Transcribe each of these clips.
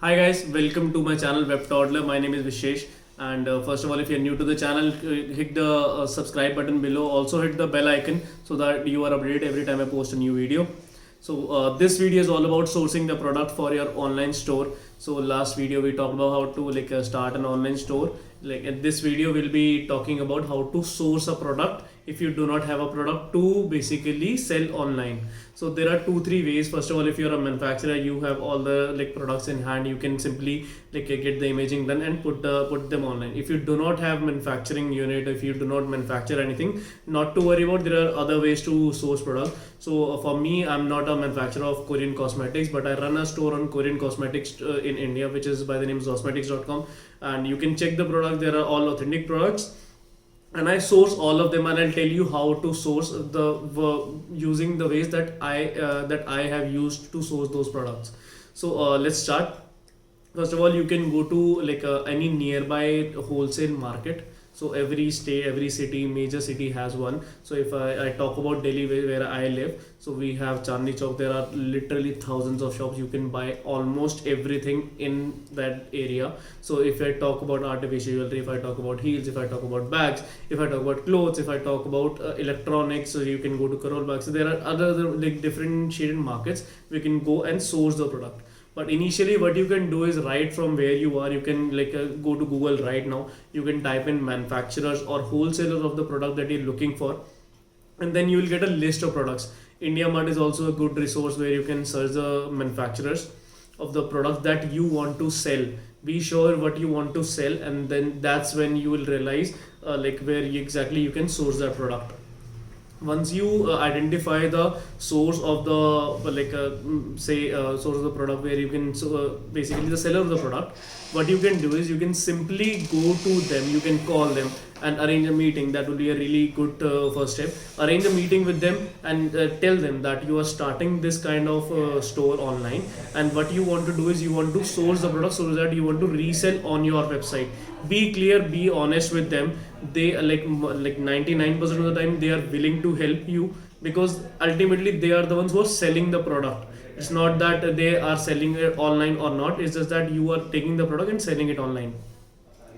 Hi guys, welcome to my channel Web Toddler. My name is Vishesh, and first of all, if you're new to the channel, hit the subscribe button below. Also hit the bell icon so that you are updated every time I post a new video. So this video is all about sourcing the product for your online store. So last video we talked about how to start an online store. Like in this video we'll be talking about how to source a product if you do not have a product to basically sell online. So there are three ways. First of all, if you're a manufacturer, you have all the products in hand, you can simply get the imaging done and put them online. If you do not have manufacturing unit, if you do not manufacture anything, not to worry about. There are other ways to source product. So for me, I'm not a manufacturer of Korean cosmetics, but I run a store on Korean cosmetics in India, which is by the name cosmetics.com, and you can check the product. There are all authentic products, and I source all of them, and I'll tell you how to source using the ways that I have used to source those products. So let's start. First of all, you can go to any nearby wholesale market. So every state, every city, major city has one. So if I talk about Delhi, where I live, so we have Chandni Chowk. There are literally thousands of shops. You can buy almost everything in that area. So if I talk about artificial jewelry, if I talk about heels, if I talk about bags, if I talk about clothes, if I talk about electronics, so you can go to Karol Bagh. So there are other differentiated markets. We can go and source the product. But initially what you can do is, right from where you are, you can go to Google right now. You can type in manufacturers or wholesalers of the product that you're looking for, and then you will get a list of products. India Mart is also a good resource where you can search the manufacturers of the product that you want to sell. Be sure what you want to sell, and then that's when you will realize where exactly you can source that product. Once you identify the source of the source of the product, where you can basically the seller of the product, what you can do is you can simply go to them, you can call them and arrange a meeting. That would be a really good first step. Arrange a meeting with them and tell them that you are starting this kind of store online, and what you want to do is you want to source the product so that you want to resell on your website. Be clear, be honest with them. They 99% of the time they are willing to help you, because ultimately they are the ones who are selling the product. It's not that they are selling it online or not, it's just that you are taking the product and selling it online.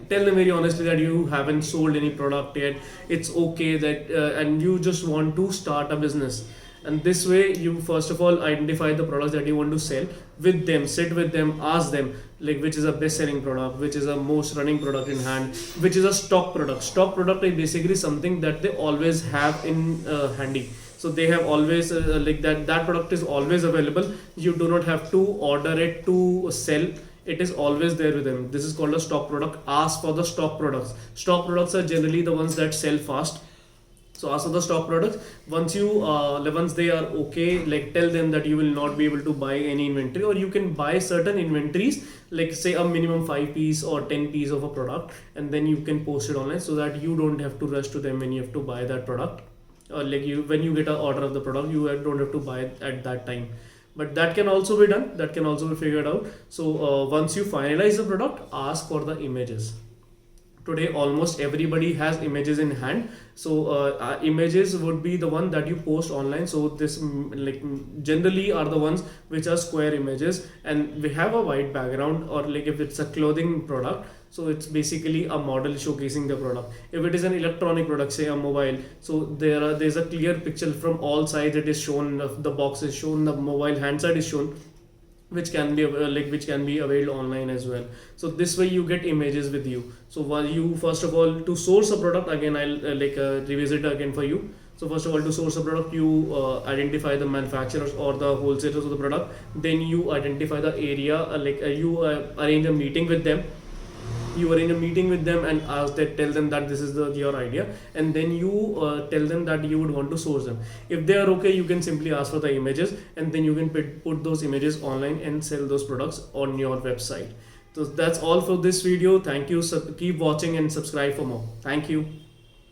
Tell them very honestly that you haven't sold any product yet. It's okay that and you just want to start a business. And this way you first of all identify the products that you want to sell with them, sit with them, ask them which is a best selling product, which is a most running product in hand, which is a stock product is basically something that they always have in handy. So they have always that product is always available. You do not have to order it to sell. It is always there with them. This is called a stock product. Ask for the stock products. Stock products are generally the ones that sell fast. So ask for the stock products. Once they are okay, tell them that you will not be able to buy any inventory, or you can buy certain inventories, like say a minimum 5 piece or 10 piece of a product, and then you can post it online so that you don't have to rush to them when you have to buy that product. Or when you get an order of the product, you don't have to buy it at that time. But that can also be done. That can also be figured out. So once you finalize the product, ask for the images. Today almost everybody has images in hand. So images would be the one that you post online. So this generally are the ones which are square images, and we have a white background, or if it's a clothing product, so it's basically a model showcasing the product. If it is an electronic product, say a mobile, so there's a clear picture from all sides. It is shown, the box is shown, the mobile handset is shown, which can be available online as well. So this way you get images with you. So while you first of all, to source a product, again I'll revisit again for you. So first of all, to source a product, you identify the manufacturers or the wholesalers of the product. Then you identify the area, you arrange a meeting with them. And tell them that this is your idea, and then you tell them that you would want to source them. If they are okay, you can simply ask for the images, and then you can put those images online and sell those products on your website. So that's all for this video. Thank you. Keep watching and subscribe for more. Thank you.